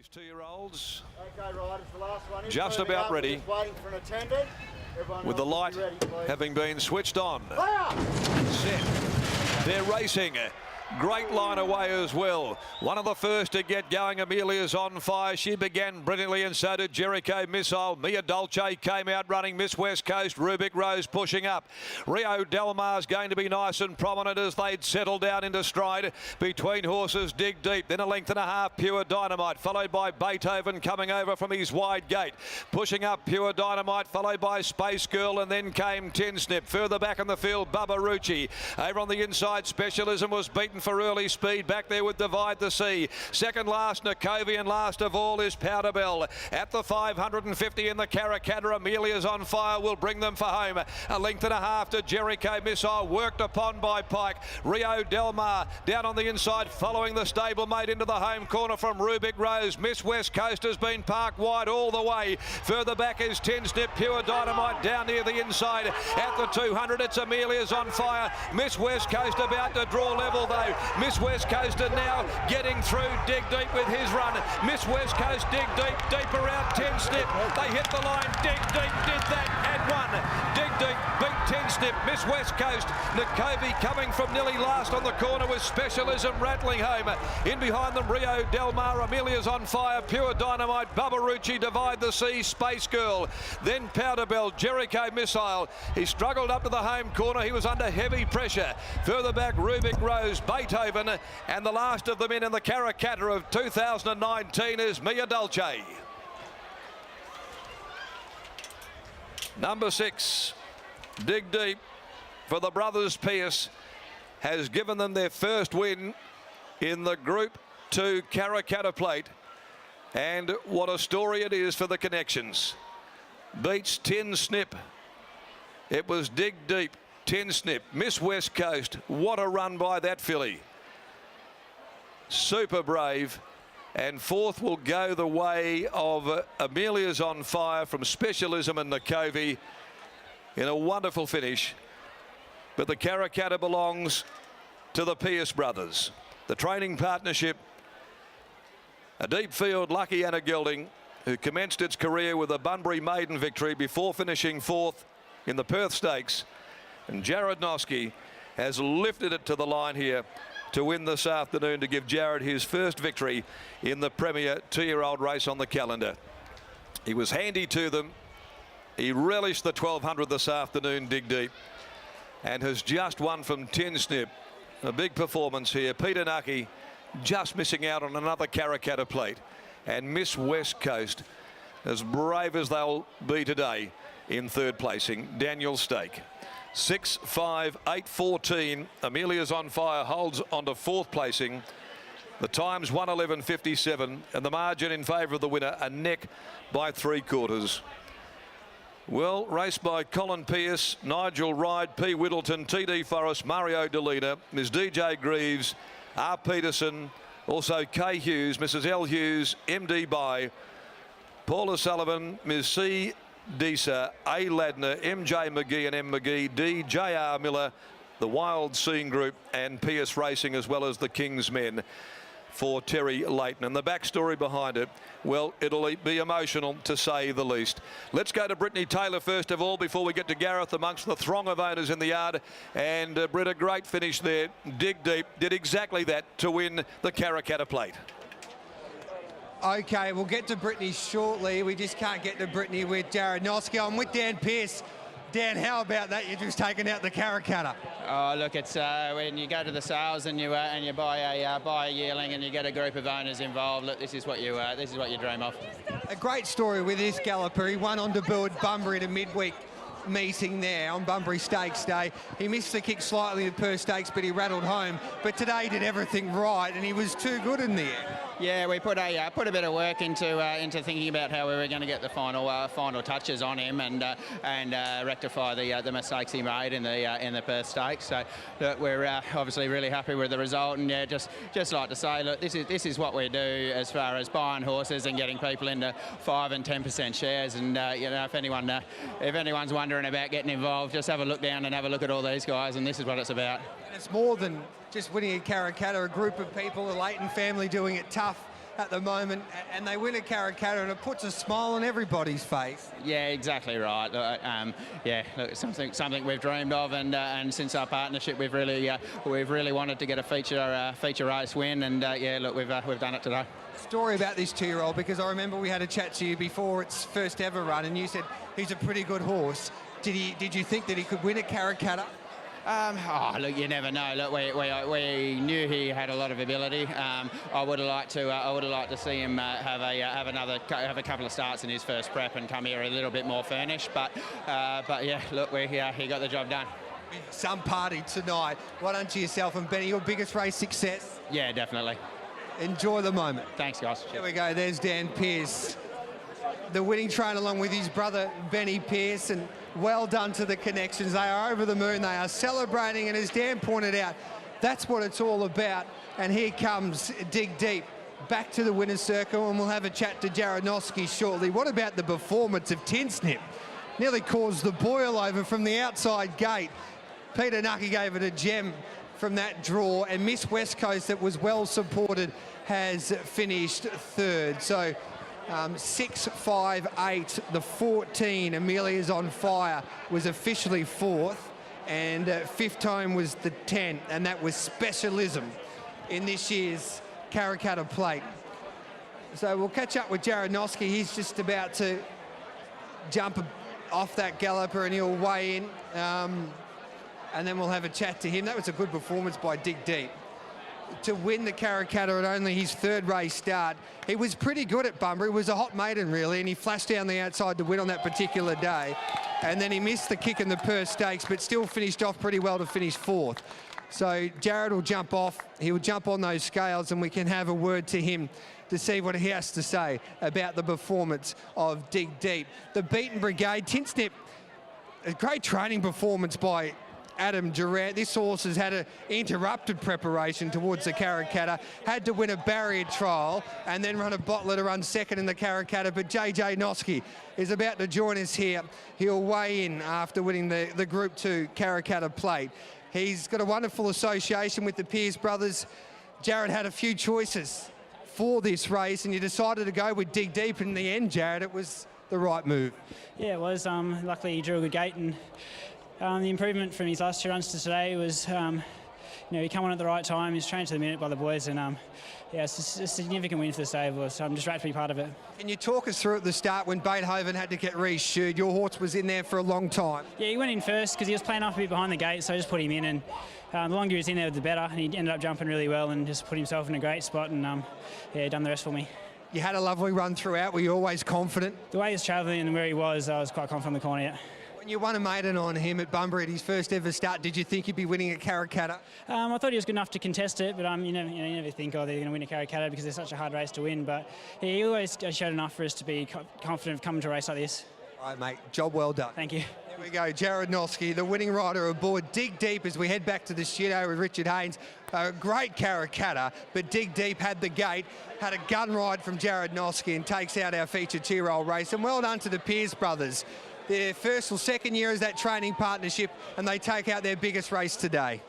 These 2-year-olds okay, riders, the last one is just about ready, just waiting for an attendant. Everyone with the light ready, having been switched on. Fire! Set. They're racing. Great line away as well. One of the first to get going. Amelia's on fire. She began brilliantly, and so did Jericho Missile. Mia Dolce came out running. Miss West Coast, Rubik Rose pushing up. Rio Del Mar's going to be nice and prominent as they'd settle down into stride. Between horses, Dig Deep. Then a length and a half, Pure Dynamite, followed by Beethoven coming over from his wide gate. Pushing up, Pure Dynamite, followed by Space Girl, and then came Tin Snip. Further back in the field, Bubba Rucci. Over on the inside, Specialism was beaten for early speed. Back there with Divide the Sea. Second last, Nakovi, and last of all is Powder Bell. At the 550 in the Karrakatta, Amelia's on fire will bring them for home. A length and a half to Jericho Missile, worked upon by Pike. Rio Del Mar down on the inside, following the stablemate into the home corner from Rubik Rose. Miss West Coast has been parked wide all the way. Further back is Tin Snip, Pure Dynamite down near the inside. At the 200, it's Amelia's on fire. Miss West Coast about to draw level though. Miss West Coast are now getting through. Dig Deep with his run. Miss West Coast, Dig Deep, deep around Tin Snip. They hit the line. Dig Deep did that and won. Dig Deep beat Tin Snip. Miss West Coast, Nakovi coming from nearly last on the corner with Specialism rattling home. In behind them, Rio Del Mar, Amelia's on fire, Pure Dynamite, Bubba Rucci, Divide the Sea, Space Girl. Then Powder Bell, Jericho Missile. He struggled up to the home corner. He was under heavy pressure. Further back, Rubik Rose, Beethoven, and the last of them in the Karrakatta of 2019 is Mia Dolce. Number 6, Dig Deep, for the brothers Pierce, has given them their first win in the Group 2 Karrakatta Plate. And what a story it is for the connections. Beats Tin Snip. It was Dig Deep, Tin Snip, Miss West Coast. What a run by that filly. Super brave. And fourth will go the way of Amelia's on fire from Specialism and Nakovi in a wonderful finish. But the Karrakatta belongs to the Pierce brothers. The training partnership, a deep field, Lucky Anna Gelding, who commenced its career with a Bunbury maiden victory before finishing fourth in the Perth Stakes. And Jared Noski has lifted it to the line here to win this afternoon, to give Jared his first victory in the premier 2-year-old race on the calendar. He was handy to them. He relished the 1200 this afternoon, Dig Deep, and has just won from Tin Snip. A big performance here. Peter Nucky just missing out on another Karrakatta Plate. And Miss West Coast, as brave as they'll be today, in third placing, Daniel Stake. 6, 5, 8, 14. Amelia's on fire holds onto fourth placing. The time's 1:11.57, and the margin in favour of the winner, a neck by 3/4. Well, raced by Colin Pierce, Nigel Ride, P. Whittleton, T.D. Forrest, Mario Delina, Ms. D.J. Greaves, R. Peterson, also K. Hughes, Mrs. L. Hughes, M.D. By, Paula Sullivan, Ms. C. Deesa, A. Ladner, M.J. McGee and M. McGee, D. J.R. Miller, the Wild Scene Group, and Pierce Racing, as well as the King's Men for Terry Leighton. And the backstory behind it, well, it'll be emotional to say the least. Let's go to Brittany Taylor first of all before we get to Gareth amongst the throng of owners in the yard. And Britt, a great finish there. Dig Deep did exactly that to win the Karrakatta Plate. Okay, we'll get to Brittany shortly. We just can't get to Brittany with Jared Noski. I'm with Dan Pierce. Dan, how about that? You're just taking out the Karrakatta. Oh, look, it's when you go to the sales and you buy a yearling and you get a group of owners involved. Look, this is what you dream of. A great story with this galloper. He won on to build Bunbury at a midweek meeting there on Bunbury Stakes Day. He missed the kick slightly in the Perth Stakes, but he rattled home. But today he did everything right, and he was too good in the end. Yeah, we put a bit of work into thinking about how we were going to get the final touches on him and rectify the mistakes he made in the Perth Stakes. So look, we're obviously really happy with the result, and yeah, just like to say, look, this is what we do as far as buying horses and getting people into 5 and 10% shares. And you know, if anyone's wondering about getting involved, just have a look down and have a look at all these guys, and this is what it's about. And it's more than just winning at Karrakatta, a group of people, the Leighton family doing it tough at the moment, and they win at Karrakatta, and it puts a smile on everybody's face. Yeah, exactly right. Yeah, look, something we've dreamed of, and since our partnership, we've really wanted to get a feature race win, and yeah, look, we've done it today. Story about this 2-year-old, because I remember we had a chat to you before its first ever run, and you said he's a pretty good horse. Did you think that he could win at Karrakatta? Look, you never know. Look, we knew he had a lot of ability. I would have liked to see him have a couple of starts in his first prep and come here a little bit more furnished. But yeah, look, he got the job done. Some party tonight. Well done to yourself and Benny. Your biggest race success? Yeah, definitely. Enjoy the moment. Thanks, guys. Here we go. There's Dan Pearce, the winning train, along with his brother Benny Pearce, and well done to the connections. They are over the moon. They are celebrating, and as Dan pointed out, that's what it's all about. And here comes Dig Deep back to the winner's circle, and we'll have a chat to Jared Noski shortly. What about the performance of Tin Snip? Nearly caused the boil over from the outside gate. Peter Nucky gave it a gem from that draw, and Miss West Coast, that was well supported, has finished third. So 6, 5, 8, the 14, Amelia's on fire, was officially fourth, and fifth time was the 10, and that was specialism in this year's Karrakatta Plate. So we'll catch up with Jared Noski. He's just about to jump off that galloper, and he'll weigh in, and then we'll have a chat to him. That was a good performance by Dig Deep to win the Karrakatta at only his third race start. He was pretty good at Bunbury. It was a hot maiden, really, and he flashed down the outside to win on that particular day. And then he missed the kick in the Perth Stakes, but still finished off pretty well to finish fourth. So Jared will jump off. He will jump on those scales, and we can have a word to him to see what he has to say about the performance of Dig Deep. The Beaten Brigade, Tin Snip, a great training performance by Adam Durant. This horse has had an interrupted preparation towards the Karrakatta, had to win a barrier trial and then run a bottler to run second in the Karrakatta, but JJ Noski is about to join us here. He'll weigh in after winning the Group 2 Karrakatta Plate. He's got a wonderful association with the Pearce brothers. Jared had a few choices for this race, and you decided to go with Dig Deep in the end, Jared. It was the right move. Yeah, it was. Luckily, he drew a good gate, and the improvement from his last 2 runs to today was, he come on at the right time. He's trained to the minute by the boys, and yeah, it's a significant win for the stable. So I'm just glad to be part of it. Can you talk us through at the start when Beethoven had to get reshoed? Your horse was in there for a long time. Yeah, he went in first because he was playing off a bit behind the gate, so I just put him in, and the longer he was in there, the better. And he ended up jumping really well and just put himself in a great spot, and yeah, done the rest for me. You had a lovely run throughout. Were you always confident? The way he was travelling and where he was, I was quite confident in the corner, yeah. When you won a maiden on him at Bunbury at his first ever start, did you think he'd be winning at Karrakatta? I thought he was good enough to contest it, but you never think, they're going to win a Karrakatta because it's such a hard race to win. But yeah, he always showed enough for us to be confident of coming to a race like this. All right, mate. Job well done. Thank you. Here we go. Jared Noski, the winning rider aboard Dig Deep, as we head back to the studio with Richard Haynes. A great Karrakatta, but Dig Deep had the gate, had a gun ride from Jared Noski, and takes out our featured 2-year-old race. And well done to the Pearce brothers. Their first or second year as that training partnership, and they take out their biggest race today.